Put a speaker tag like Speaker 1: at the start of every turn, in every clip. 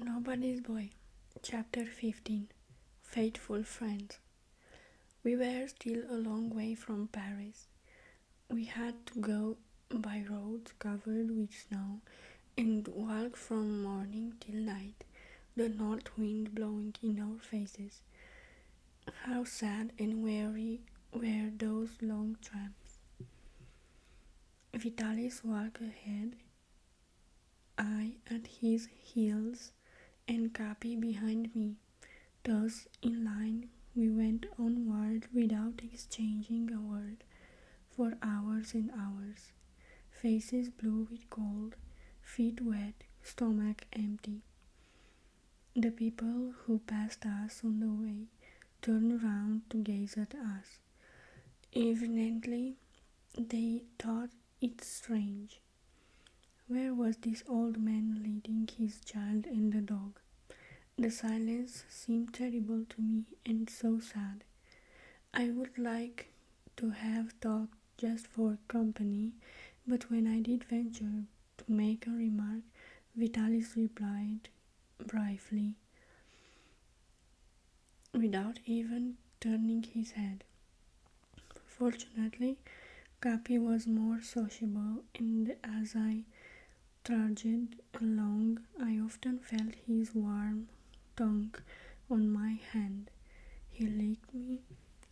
Speaker 1: Nobody's Boy, Chapter 15. Faithful Friends. We were still a long way from Paris. We had to go by roads covered with snow and walk from morning till night, the north wind blowing in our faces. How sad and weary were those long tramps. Vitalis walked ahead, I at his heels, and Capi behind me. Thus, in line, we went onward without exchanging a word for hours and hours, faces blue with cold, feet wet, stomach empty. The people who passed us on the way turned round to gaze at us. Evidently, they thought it strange. Where was this old man leading his child and the dog? The silence seemed terrible to me and so sad. I would like to have talked just for company, but when I did venture to make a remark, Vitalis replied briefly, without even turning his head. Fortunately, Capi was more sociable, and as I trudged along, I often felt his warm tongue on my hand. He licked me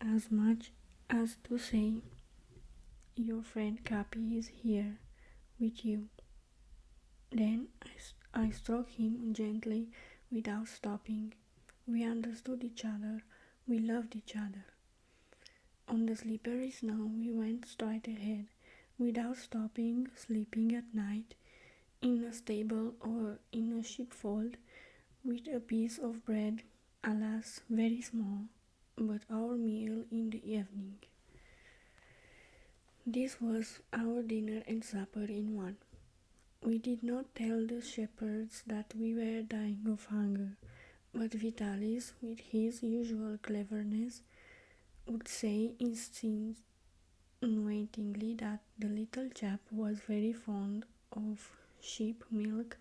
Speaker 1: as much as to say, "Your friend Capi is here with you." Then I struck him gently without stopping. We understood each other. We loved each other. On the slippery snow, we went straight ahead, without stopping, sleeping at night, in a stable or in a sheepfold, with a piece of bread, alas, very small, but our meal in the evening. This was our dinner and supper in one. We did not tell the shepherds that we were dying of hunger, but Vitalis, with his usual cleverness, would say insinuatingly that the little chap was very fond of sheep milk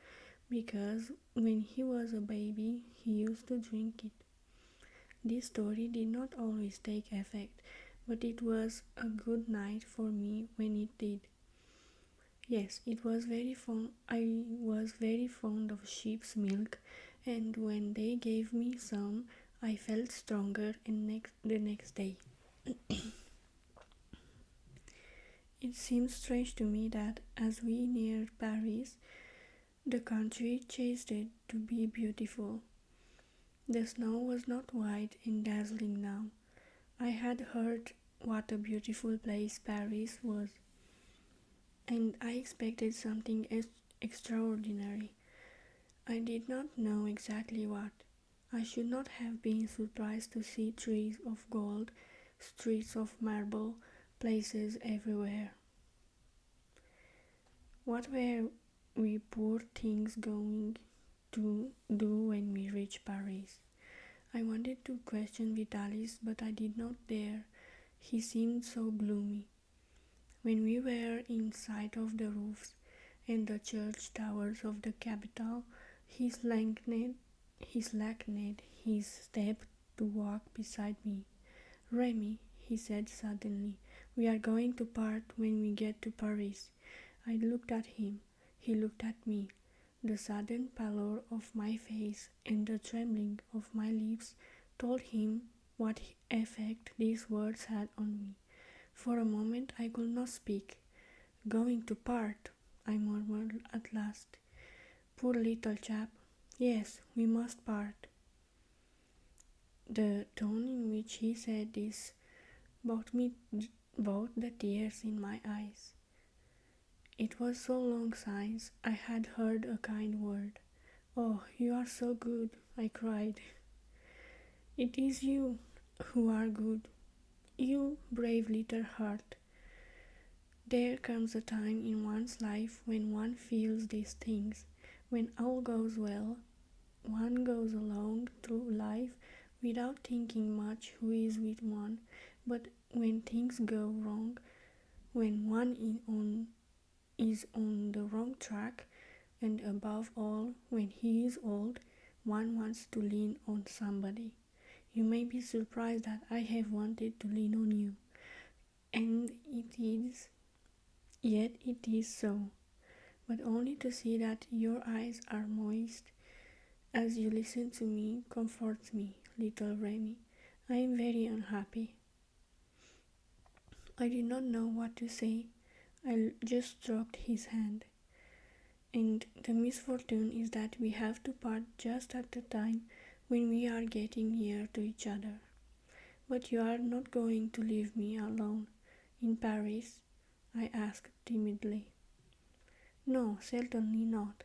Speaker 1: because when he was a baby he used to drink it. This story did not always take effect, but it was a good night for me when it did. Yes, it was very fond. I was very fond of sheep's milk, and when they gave me some, I felt stronger and the next day. It seems strange to me that as we neared Paris, the country changed it to be beautiful. The snow was not white and dazzling now. I had heard what a beautiful place Paris was, and I expected something extraordinary. I did not know exactly what. I should not have been surprised to see trees of gold, streets of marble, places everywhere. What were we poor things going to do when we reached Paris? I wanted to question Vitalis, but I did not dare. He seemed so gloomy. When we were in sight of the roofs and the church towers of the capital, he slackened his step to walk beside me. "Rémi," he said suddenly, "we are going to part when we get to Paris." I looked at him. He looked at me. The sudden pallor of my face and the trembling of my lips told him what effect these words had on me. For a moment I could not speak. "Going to part," I murmured at last. "Poor little chap. Yes, we must part." The tone in which he said this brought the tears in my eyes. It was so long since I had heard a kind word. "Oh, you are so good," I cried. "It is you who are good. You brave little heart." There comes a time in one's life when one feels these things. When all goes well, one goes along through life without thinking much who is with one. But when things go wrong, when one is on the wrong track, and above all, when he is old, one wants to lean on somebody. You may be surprised that I have wanted to lean on you, and yet it is so, but only to see that your eyes are moist as you listen to me comforts me, little Rémi. I am very unhappy. I did not know what to say. I just stroked his hand. And the misfortune is that we have to part just at the time when we are getting near to each other. But you are not going to leave me alone in Paris? I asked timidly. No, certainly not.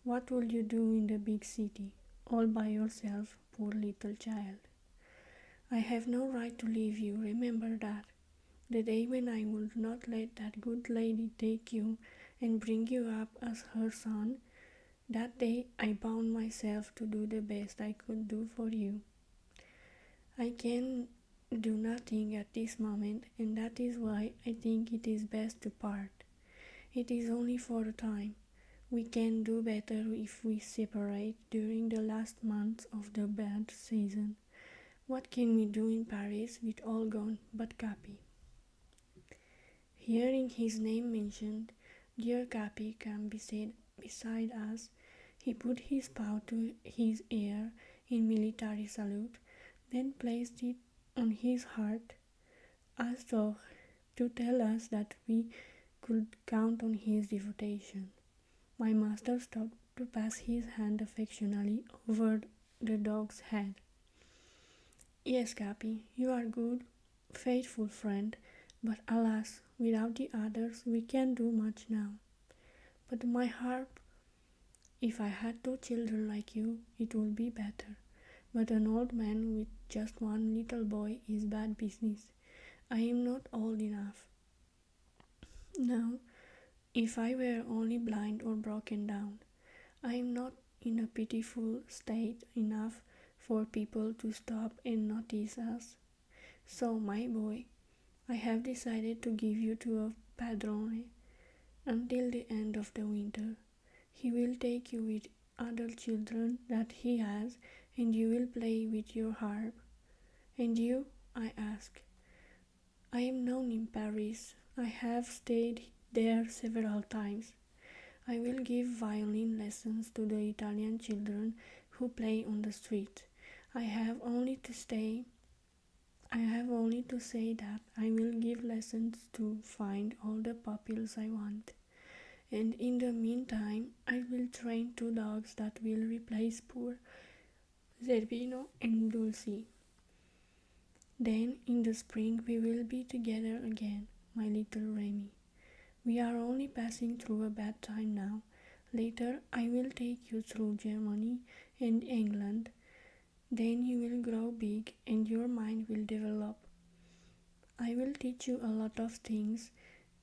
Speaker 1: What will you do in the big city, all by yourself, poor little child? I have no right to leave you, remember that. The day when I would not let that good lady take you and bring you up as her son, that day I bound myself to do the best I could do for you. I can do nothing at this moment, and that is why I think it is best to part. It is only for a time. We can do better if we separate during the last months of the bad season. What can we do in Paris with all gone but Capi? Hearing his name mentioned, dear Capi came beside us. He put his paw to his ear in military salute, then placed it on his heart as though to tell us that we could count on his devotion. My master stopped to pass his hand affectionately over the dog's head. Yes, Capi, you are good, faithful friend, but alas, without the others we can't do much now. But my heart, if I had 2 children like you, it would be better. But an old man with just one little boy is bad business. I am not old enough. Now, if I were only blind or broken down, I am not in a pitiful state enough for people to stop and notice us. So, my boy, I have decided to give you to a padrone until the end of the winter. He will take you with other children that he has, and you will play with your harp. And you? I asked. I am known in Paris. I have stayed there several times. I will give violin lessons to the Italian children who play on the street. I have only to say that I will give lessons to find all the pupils I want. And in the meantime, I will train 2 dogs that will replace poor Zerbino and Dulcie. Then in the spring we will be together again, my little Rémi. We are only passing through a bad time now. Later I will take you through Germany and England. Then you will grow big and your mind will develop. I will teach you a lot of things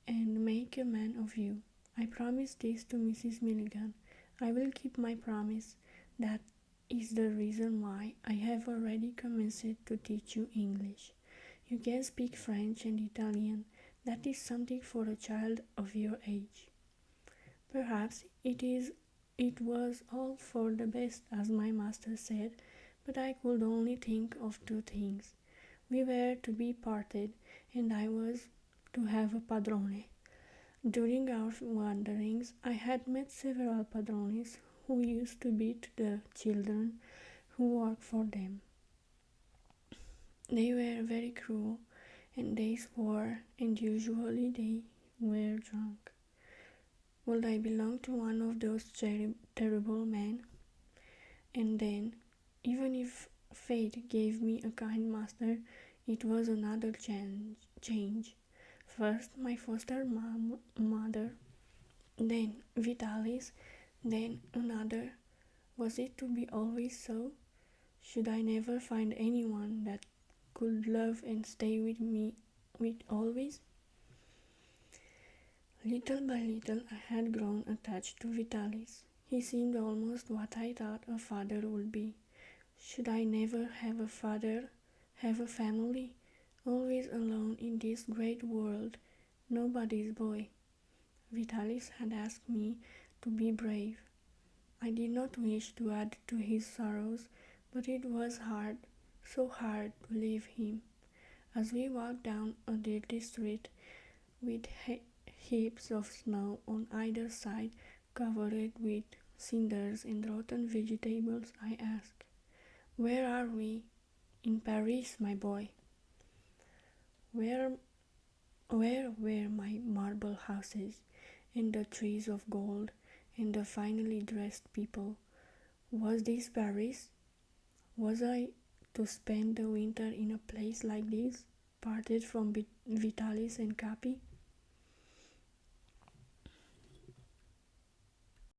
Speaker 1: and make a man of you. I promised this to Mrs. Milligan. I will keep my promise. That is the reason why I have already commenced to teach you English. You can speak French and Italian. That is something for a child of your age. Perhaps it was all for the best, as my master said, but I could only think of 2 things. We were to be parted, and I was to have a padrone. During our wanderings, I had met several padrones who used to beat the children who worked for them. They were very cruel, and they swore, and usually they were drunk. Would I belong to one of those terrible men? And then, even if fate gave me a kind master, it was another change. First, my foster mother, then Vitalis, then another. Was it to be always so? Should I never find anyone that could love and stay with me with always? Little by little I had grown attached to Vitalis. He seemed almost what I thought a father would be. Should I never have a father, have a family, always alone in this great world, nobody's boy? Vitalis had asked me to be brave. I did not wish to add to his sorrows, but it was hard, so hard to leave him. As we walked down a dirty street with heaps of snow on either side, covered with cinders and rotten vegetables, I asked, "Where are we?" "In Paris, my boy." Where, where were my marble houses, and the trees of gold, and the finely dressed people? Was this Paris? Was I to spend the winter in a place like this, parted from Vitalis and Capi?